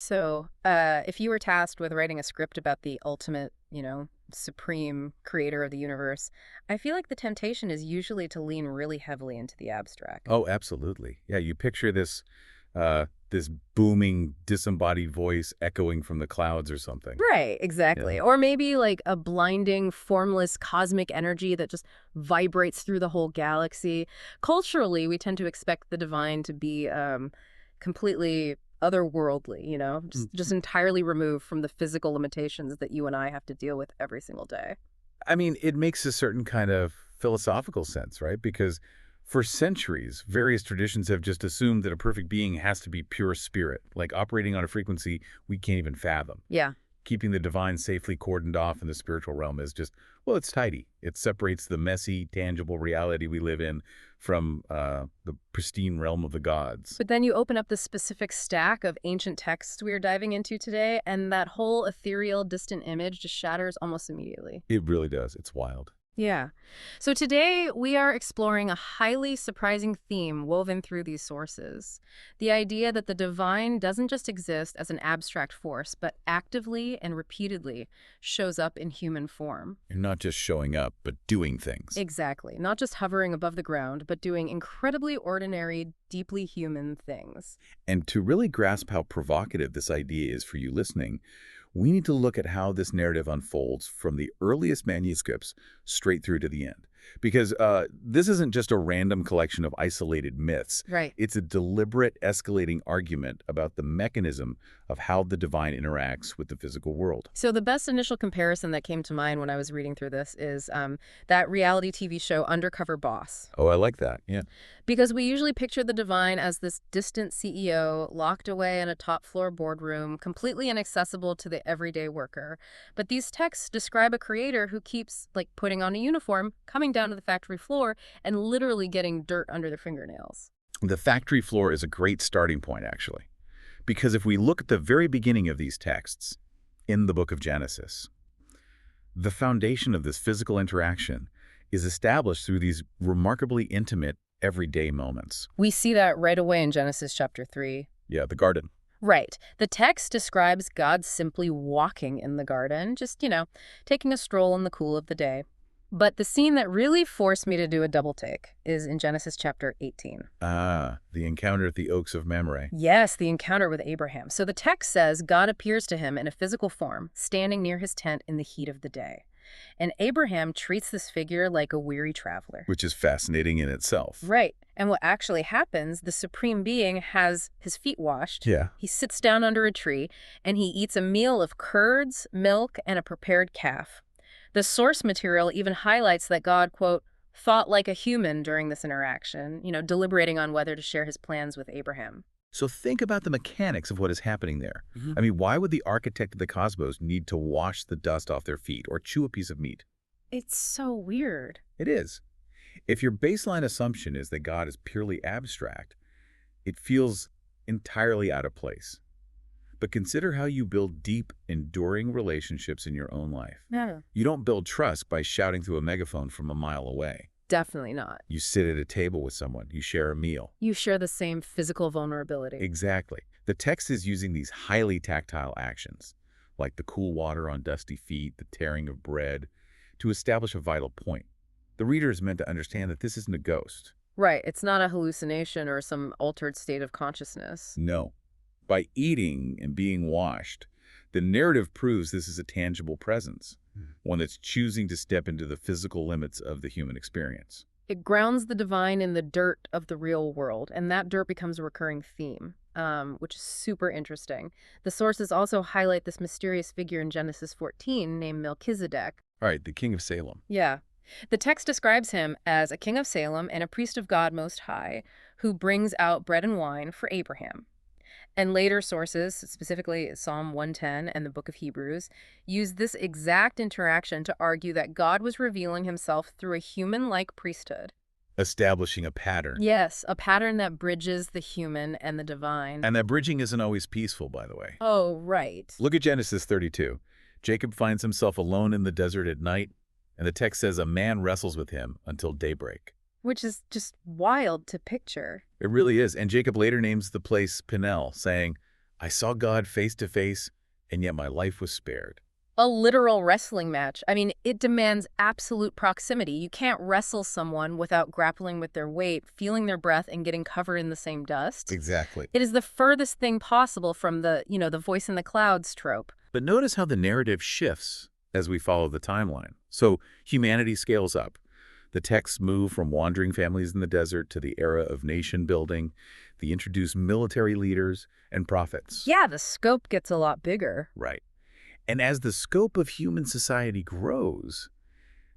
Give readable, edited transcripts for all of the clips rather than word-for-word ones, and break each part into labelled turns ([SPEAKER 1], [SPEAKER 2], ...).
[SPEAKER 1] So, if you were tasked with writing a script about the ultimate, supreme creator of the universe, I feel like the temptation is usually to lean really heavily into the abstract.
[SPEAKER 2] Oh, absolutely. Yeah, you picture this booming, disembodied voice echoing from the clouds or something.
[SPEAKER 1] Right,
[SPEAKER 2] Yeah.
[SPEAKER 1] exactly. Or maybe like a blinding, formless cosmic energy that just vibrates through the whole galaxy. Culturally, we tend to expect the divine to be completely otherworldly, just
[SPEAKER 2] Mhm.
[SPEAKER 1] entirely removed from the physical limitations that you and I have to deal with every single day.
[SPEAKER 2] I mean, it makes a certain kind of philosophical sense, right? Because for centuries, various traditions have just assumed that a perfect being has to be pure spirit, like operating on a frequency we can't even fathom.
[SPEAKER 1] Yeah.
[SPEAKER 2] Keeping the divine safely cordoned off in the spiritual realm is just, well, it's tidy. It separates the messy, tangible reality we live in from the pristine realm of the gods.
[SPEAKER 1] But then you open up the specific stack of ancient texts we are diving into today, and that whole ethereal, distant image just shatters almost immediately.
[SPEAKER 2] It really does. It's wild.
[SPEAKER 1] Yeah. So today we are exploring a highly surprising theme woven through these sources. The idea that the divine doesn't just exist as an abstract force, but actively and repeatedly shows up in human form.
[SPEAKER 2] You're not just showing up, but doing things.
[SPEAKER 1] Exactly. Not just hovering above the ground, but doing incredibly ordinary, deeply human things.
[SPEAKER 2] And to really grasp how provocative this idea is for you listening, we need to look at how this narrative unfolds from the earliest manuscripts straight through to the end. Because this isn't just a random collection of isolated myths.
[SPEAKER 1] Right.
[SPEAKER 2] It's a deliberate, escalating argument about the mechanism of how the divine interacts with the physical world.
[SPEAKER 1] So the best initial comparison that came to mind when I was reading through this is that reality TV show Undercover Boss.
[SPEAKER 2] Oh, I like that. Yeah.
[SPEAKER 1] Because we usually picture the divine as this distant CEO locked away in a top floor boardroom, completely inaccessible to the everyday worker. But these texts describe a creator who keeps, like, putting on a uniform, coming down to the factory floor, and literally getting dirt under their fingernails.
[SPEAKER 2] The factory floor is a great starting point, actually. Because if we look at the very beginning of these texts, in the book of Genesis, the foundation of this physical interaction is established through these remarkably intimate, everyday moments.
[SPEAKER 1] We see that right away in Genesis chapter 3.
[SPEAKER 2] Yeah, the garden.
[SPEAKER 1] Right. The text describes God simply walking in the garden, just, taking a stroll in the cool of the day. But the scene that really forced me to do a double take is in Genesis chapter 18.
[SPEAKER 2] Ah, the encounter at the Oaks of Mamre.
[SPEAKER 1] Yes, the encounter with Abraham. So the text says God appears to him in a physical form, standing near his tent in the heat of the day. And Abraham treats this figure like a weary traveler.
[SPEAKER 2] Which is fascinating in itself.
[SPEAKER 1] Right. And what actually happens, the Supreme Being has his feet washed.
[SPEAKER 2] Yeah.
[SPEAKER 1] He sits down under a tree and he eats a meal of curds, milk, and a prepared calf. The source material even highlights that God, quote, thought like a human during this interaction, deliberating on whether to share his plans with Abraham.
[SPEAKER 2] So think about the mechanics of what is happening there.
[SPEAKER 1] Mhm.
[SPEAKER 2] I mean, why would the architect of the cosmos need to wash the dust off their feet or chew a piece of meat?
[SPEAKER 1] It's so weird.
[SPEAKER 2] It is. If your baseline assumption is that God is purely abstract, it feels entirely out of place. But consider how you build deep, enduring relationships in your own life.
[SPEAKER 1] Yeah.
[SPEAKER 2] You don't build trust by shouting through a megaphone from a mile away.
[SPEAKER 1] Definitely not.
[SPEAKER 2] You sit at a table with someone, you share a meal.
[SPEAKER 1] You share the same physical vulnerability.
[SPEAKER 2] Exactly. The text is using these highly tactile actions, like the cool water on dusty feet, the tearing of bread, to establish a vital point. The reader is meant to understand that this isn't a ghost.
[SPEAKER 1] Right. It's not a hallucination or some altered state of consciousness.
[SPEAKER 2] No. By eating and being washed, the narrative proves this is a tangible presence, one that's choosing to step into the physical limits of the human experience.
[SPEAKER 1] It grounds the divine in the dirt of the real world, and that dirt becomes a recurring theme, which is super interesting. The sources also highlight this mysterious figure in Genesis 14 named Melchizedek.
[SPEAKER 2] All right, the king of Salem.
[SPEAKER 1] Yeah. The text describes him as a king of Salem and a priest of God Most High who brings out bread and wine for Abraham. And later sources, specifically Psalm 110 and the book of Hebrews, use this exact interaction to argue that God was revealing himself through a human-like priesthood.
[SPEAKER 2] Establishing a pattern.
[SPEAKER 1] Yes, a pattern that bridges the human and the divine.
[SPEAKER 2] And that bridging isn't always peaceful, by the way.
[SPEAKER 1] Oh, right.
[SPEAKER 2] Look at Genesis 32. Jacob finds himself alone in the desert at night, and the text says a man wrestles with him until daybreak.
[SPEAKER 1] Which is just wild to picture.
[SPEAKER 2] It really is. And Jacob later names the place Peniel, saying, I saw God face to face, and yet my life was spared.
[SPEAKER 1] A literal wrestling match. I mean, it demands absolute proximity. You can't wrestle someone without grappling with their weight, feeling their breath, and getting covered in the same dust.
[SPEAKER 2] Exactly.
[SPEAKER 1] It is the furthest thing possible from the voice in the clouds trope.
[SPEAKER 2] But notice how the narrative shifts as we follow the timeline. So humanity scales up. The texts move from wandering families in the desert to the era of nation building. They introduce military leaders and prophets.
[SPEAKER 1] Yeah, the scope gets a lot bigger.
[SPEAKER 2] Right. And as the scope of human society grows,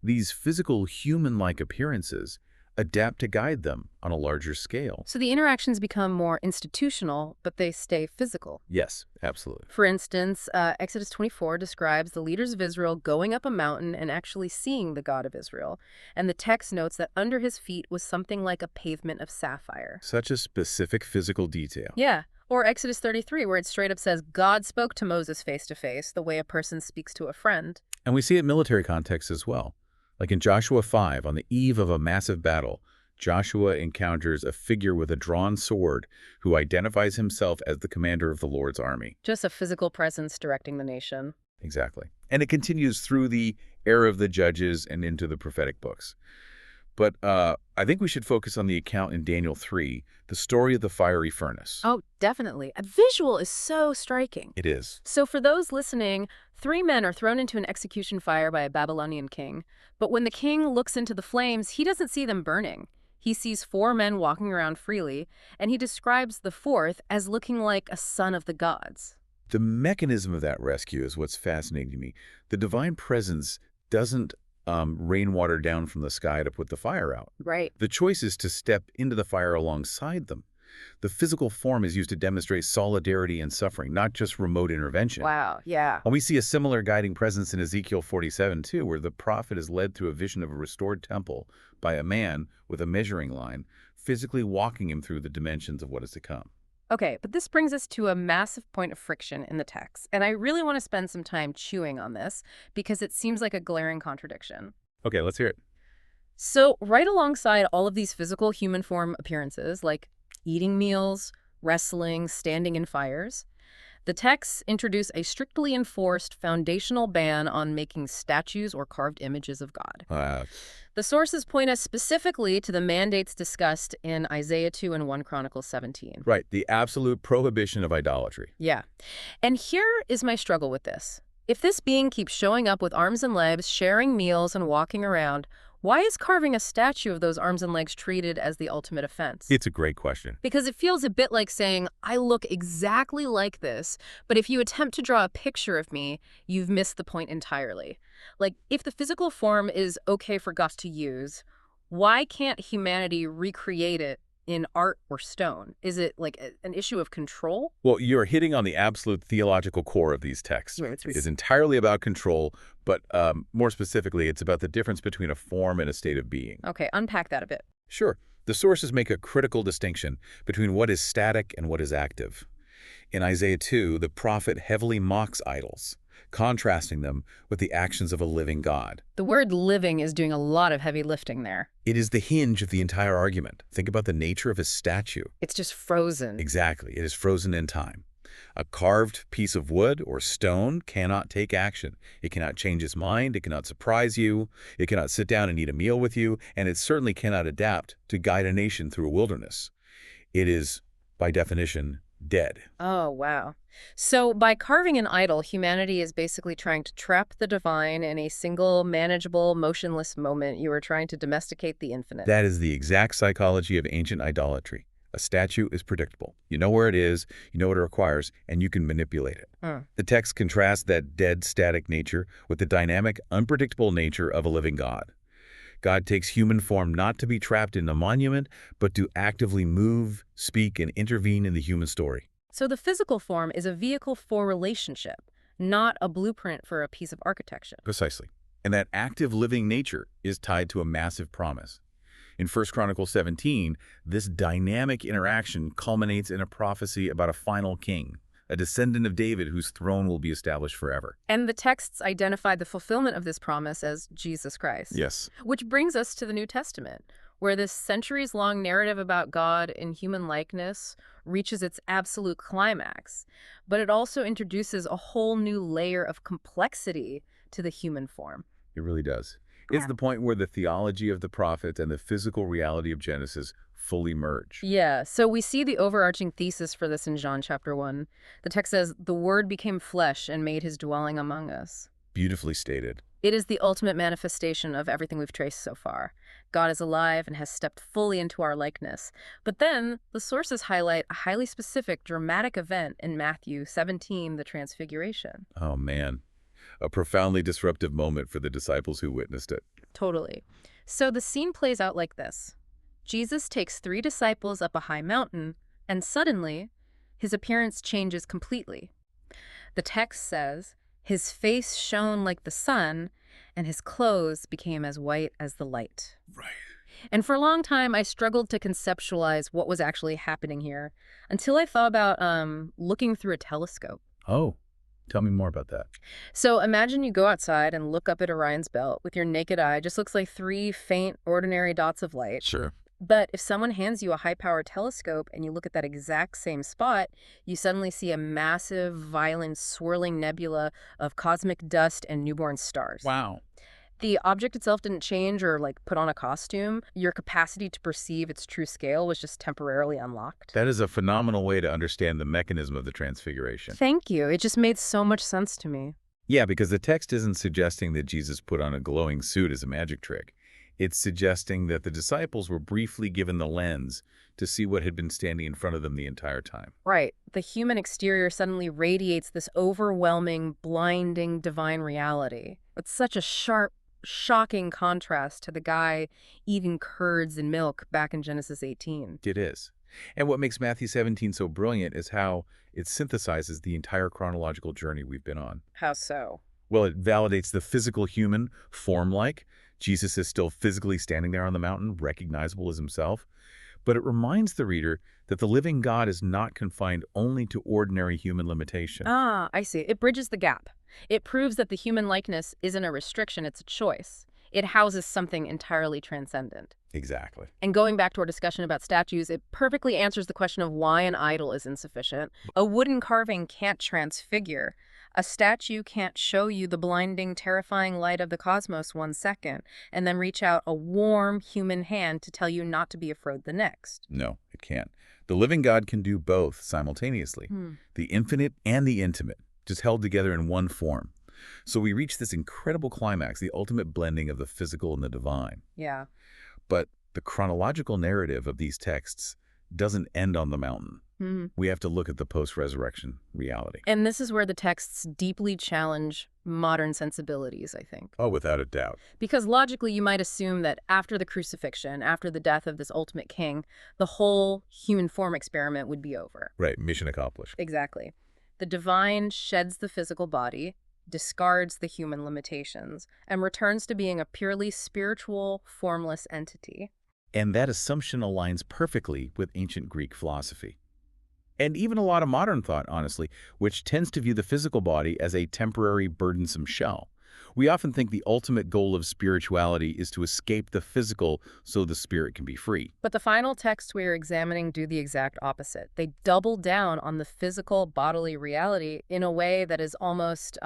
[SPEAKER 2] these physical human-like appearances adapt to guide them on a larger scale.
[SPEAKER 1] So the interactions become more institutional, but they stay physical.
[SPEAKER 2] Yes, absolutely.
[SPEAKER 1] For instance, Exodus 24 describes the leaders of Israel going up a mountain and actually seeing the God of Israel. And the text notes that under his feet was something like a pavement of sapphire.
[SPEAKER 2] Such a specific physical detail.
[SPEAKER 1] Yeah. Or Exodus 33, where it straight up says, God spoke to Moses face to face, the way a person speaks to a friend.
[SPEAKER 2] And we see it in military context as well. Like in Joshua 5, on the eve of a massive battle, Joshua encounters a figure with a drawn sword who identifies himself as the commander of the Lord's army.
[SPEAKER 1] Just a physical presence directing the nation.
[SPEAKER 2] Exactly. And it continues through the era of the Judges and into the prophetic books. But I think we should focus on the account in Daniel 3, the story of the fiery furnace.
[SPEAKER 1] Oh, definitely. A visual is so striking.
[SPEAKER 2] It is.
[SPEAKER 1] So for those listening, 3 men are thrown into an execution fire by a Babylonian king. But when the king looks into the flames, he doesn't see them burning. He sees 4 men walking around freely, and he describes the 4th as looking like a son of the gods.
[SPEAKER 2] The mechanism of that rescue is what's fascinating to me. The divine presence doesn't rainwater down from the sky to put the fire out.
[SPEAKER 1] Right.
[SPEAKER 2] The choice is to step into the fire alongside them. The physical form is used to demonstrate solidarity and suffering, not just remote intervention.
[SPEAKER 1] Wow, yeah.
[SPEAKER 2] And we see a similar guiding presence in Ezekiel 47, too, where the prophet is led through a vision of a restored temple by a man with a measuring line, physically walking him through the dimensions of what is to come.
[SPEAKER 1] Okay, but this brings us to a massive point of friction in the text, and I really want to spend some time chewing on this because it seems like a glaring contradiction.
[SPEAKER 2] Okay, let's hear it.
[SPEAKER 1] So right alongside all of these physical human form appearances, like eating meals, wrestling, standing in fires, the texts introduce a strictly enforced foundational ban on making statues or carved images of God. The sources point us specifically to the mandates discussed in Isaiah 2 and 1 Chronicles 17.
[SPEAKER 2] Right, the absolute prohibition of idolatry.
[SPEAKER 1] Yeah. And here is my struggle with this. If this being keeps showing up with arms and legs, sharing meals, and walking around, why is carving a statue of those arms and legs treated as the ultimate offense?
[SPEAKER 2] It's a great question.
[SPEAKER 1] Because it feels a bit like saying, I look exactly like this, but if you attempt to draw a picture of me, you've missed the point entirely. Like, if the physical form is okay for gods to use, why can't humanity recreate it in art or stone? Is it like an issue of control?
[SPEAKER 2] Well, you're hitting on the absolute theological core of these texts.
[SPEAKER 1] Right,
[SPEAKER 2] It is entirely about control, but more specifically, it's about the difference between a form and a state of being.
[SPEAKER 1] Okay, unpack that a bit.
[SPEAKER 2] Sure. The sources make a critical distinction between what is static and what is active. In Isaiah 2, the prophet heavily mocks idols, contrasting them with the actions of a living God.
[SPEAKER 1] The word living is doing a lot of heavy lifting there.
[SPEAKER 2] It is the hinge of the entire argument. Think about the nature of a statue.
[SPEAKER 1] It's just frozen.
[SPEAKER 2] Exactly. It is frozen in time. A carved piece of wood or stone cannot take action. It cannot change its mind. It cannot surprise you. It cannot sit down and eat a meal with you. And it certainly cannot adapt to guide a nation through a wilderness. It is, by definition, dead.
[SPEAKER 1] Oh, wow. So by carving an idol, humanity is basically trying to trap the divine in a single, manageable, motionless moment. You are trying to domesticate the infinite.
[SPEAKER 2] That is the exact psychology of ancient idolatry. A statue is predictable. You know where it is, you know what it requires, and you can manipulate it. The text contrasts that dead, static nature with the dynamic, unpredictable nature of a living God. God takes human form not to be trapped in a monument, but to actively move, speak, and intervene in the human story.
[SPEAKER 1] So the physical form is a vehicle for relationship, not a blueprint for a piece of architecture.
[SPEAKER 2] Precisely. And that active living nature is tied to a massive promise. In 1 Chronicles 17, this dynamic interaction culminates in a prophecy about a final king, a descendant of David whose throne will be established forever.
[SPEAKER 1] And the texts identify the fulfillment of this promise as Jesus Christ.
[SPEAKER 2] Yes.
[SPEAKER 1] Which brings us to the New Testament, where this centuries-long narrative about God in human likeness reaches its absolute climax. But it also introduces a whole new layer of complexity to the human form.
[SPEAKER 2] It really does. It's the point where the theology of the prophets and the physical reality of Genesis fully merge.
[SPEAKER 1] Yeah, so we see the overarching thesis for this in John chapter 1. The text says, "The Word became flesh and made his dwelling among us."
[SPEAKER 2] Beautifully stated.
[SPEAKER 1] It is the ultimate manifestation of everything we've traced so far. God is alive and has stepped fully into our likeness. But then, the sources highlight a highly specific, dramatic event in Matthew 17, the Transfiguration.
[SPEAKER 2] Oh, man. A profoundly disruptive moment for the disciples who witnessed it.
[SPEAKER 1] Totally. So the scene plays out like this. Jesus takes 3 disciples up a high mountain, and suddenly, his appearance changes completely. The text says, "His face shone like the sun, and his clothes became as white as the light."
[SPEAKER 2] Right.
[SPEAKER 1] And for a long time, I struggled to conceptualize what was actually happening here, until I thought about looking through a telescope.
[SPEAKER 2] Oh, tell me more about that.
[SPEAKER 1] So imagine you go outside and look up at Orion's belt with your naked eye. It just looks like 3 faint, ordinary dots of light.
[SPEAKER 2] Sure.
[SPEAKER 1] But if someone hands you a high-powered telescope and you look at that exact same spot, you suddenly see a massive, violent, swirling nebula of cosmic dust and newborn stars.
[SPEAKER 2] Wow.
[SPEAKER 1] The object itself didn't change or, put on a costume. Your capacity to perceive its true scale was just temporarily unlocked.
[SPEAKER 2] That is a phenomenal way to understand the mechanism of the Transfiguration.
[SPEAKER 1] Thank you. It just made so much sense to me.
[SPEAKER 2] Yeah, because the text isn't suggesting that Jesus put on a glowing suit as a magic trick. It's suggesting that the disciples were briefly given the lens to see what had been standing in front of them the entire time.
[SPEAKER 1] Right. The human exterior suddenly radiates this overwhelming, blinding, divine reality. It's such a sharp, shocking contrast to the guy eating curds and milk back in Genesis 18.
[SPEAKER 2] It is. And what makes Matthew 17 so brilliant is how it synthesizes the entire chronological journey we've been on.
[SPEAKER 1] How so?
[SPEAKER 2] Well, it validates the physical human, form-like. Jesus is still physically standing there on the mountain, recognizable as himself. But it reminds the reader that the living God is not confined only to ordinary human limitation.
[SPEAKER 1] Ah, I see. It bridges the gap. It proves that the human likeness isn't a restriction, it's a choice. It houses something entirely transcendent.
[SPEAKER 2] Exactly.
[SPEAKER 1] And going back to our discussion about statues, it perfectly answers the question of why an idol is insufficient. A wooden carving can't transfigure. A statue can't show you the blinding, terrifying light of the cosmos 1 second, and then reach out a warm human hand to tell you not to be afraid the next.
[SPEAKER 2] No, it can't. The living God can do both simultaneously. The infinite and the intimate, just held together in one form. So we reach this incredible climax, the ultimate blending of the physical and the divine.
[SPEAKER 1] Yeah.
[SPEAKER 2] But the chronological narrative of these texts doesn't end on the mountain. We have to look at the post-resurrection reality.
[SPEAKER 1] And this is where the texts deeply challenge modern sensibilities, I think.
[SPEAKER 2] Oh, without a doubt.
[SPEAKER 1] Because logically, you might assume that after the crucifixion, after the death of this ultimate king, the whole human form experiment would be over.
[SPEAKER 2] Right, mission accomplished.
[SPEAKER 1] Exactly. The divine sheds the physical body, discards the human limitations, and returns to being a purely spiritual, formless entity.
[SPEAKER 2] And that assumption aligns perfectly with ancient Greek philosophy. And even a lot of modern thought, honestly, which tends to view the physical body as a temporary, burdensome shell. We often think the ultimate goal of spirituality is to escape the physical so the spirit can be free.
[SPEAKER 1] But the final texts we are examining do the exact opposite. They double down on the physical bodily reality in a way that is almost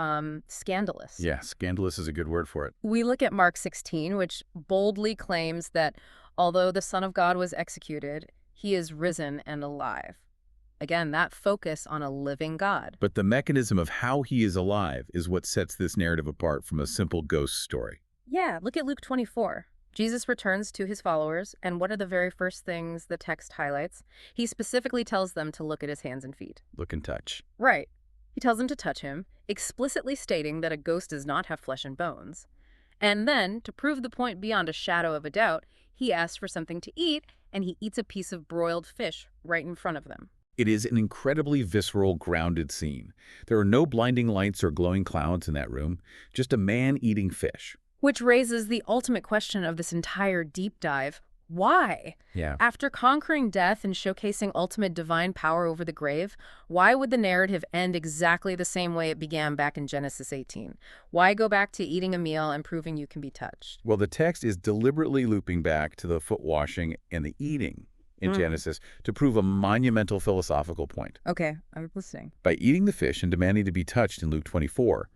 [SPEAKER 1] scandalous.
[SPEAKER 2] Yeah, scandalous is a good word for it.
[SPEAKER 1] We look at Mark 16, which boldly claims that although the Son of God was executed, he is risen and alive. Again, that focus on a living God.
[SPEAKER 2] But the mechanism of how he is alive is what sets this narrative apart from a simple ghost story.
[SPEAKER 1] Yeah, look at Luke 24. Jesus returns to his followers, and what are the very first things the text highlights? He specifically tells them to look at his hands and feet.
[SPEAKER 2] Look and touch.
[SPEAKER 1] Right. He tells them to touch him, explicitly stating that a ghost does not have flesh and bones. And then, to prove the point beyond a shadow of a doubt, he asks for something to eat, and he eats a piece of broiled fish right in front of them.
[SPEAKER 2] It is an incredibly visceral, grounded scene. There are no blinding lights or glowing clouds in that room, just a man eating fish.
[SPEAKER 1] Which raises the ultimate question of this entire deep dive. Why?
[SPEAKER 2] Yeah.
[SPEAKER 1] After conquering death and showcasing ultimate divine power over the grave, why would the narrative end exactly the same way it began back in Genesis 18? Why go back to eating a meal and proving you can be touched?
[SPEAKER 2] Well, the text is deliberately looping back to the foot washing and the eating in
[SPEAKER 1] Mm.
[SPEAKER 2] Genesis to prove a monumental philosophical point.
[SPEAKER 1] Okay, I'm listening.
[SPEAKER 2] By eating the fish and demanding to be touched in Luke 24,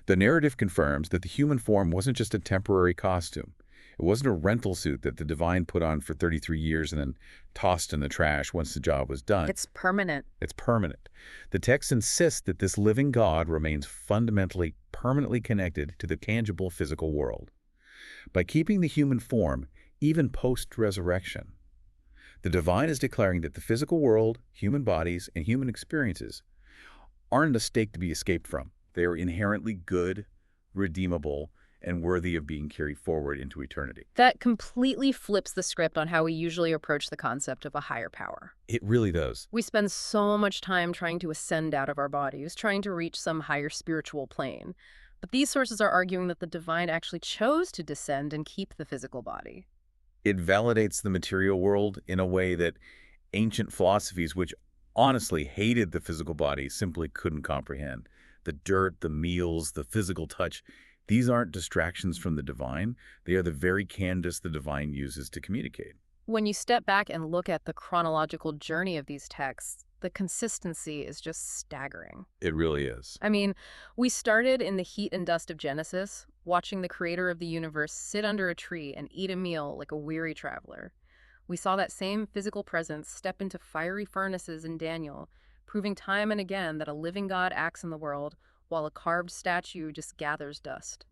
[SPEAKER 2] the narrative confirms that the human form wasn't just a temporary costume. It wasn't a rental suit that the divine put on for 33 years and then tossed in the trash once the job was done.
[SPEAKER 1] It's permanent.
[SPEAKER 2] It's permanent. The text insists that this living God remains fundamentally, permanently connected to the tangible physical world. By keeping the human form, even post-resurrection, the divine is declaring that the physical world, human bodies, and human experiences aren't a stake to be escaped from. They are inherently good, redeemable, and worthy of being carried forward into eternity.
[SPEAKER 1] That completely flips the script on how we usually approach the concept of a higher power.
[SPEAKER 2] It really does.
[SPEAKER 1] We spend so much time trying to ascend out of our bodies, trying to reach some higher spiritual plane. But these sources are arguing that the divine actually chose to descend and keep the physical body.
[SPEAKER 2] It validates the material world in a way that ancient philosophies, which honestly hated the physical body, simply couldn't comprehend. The dirt, the meals, the physical touch, these aren't distractions from the divine. They are the very canvas the divine uses to communicate.
[SPEAKER 1] When you step back and look at the chronological journey of these texts, the consistency is just staggering.
[SPEAKER 2] It really is.
[SPEAKER 1] I mean, we started in the heat and dust of Genesis, watching the creator of the universe sit under a tree and eat a meal like a weary traveler. We saw that same physical presence step into fiery furnaces in Daniel, proving time and again that a living God acts in the world while a carved statue just gathers dust.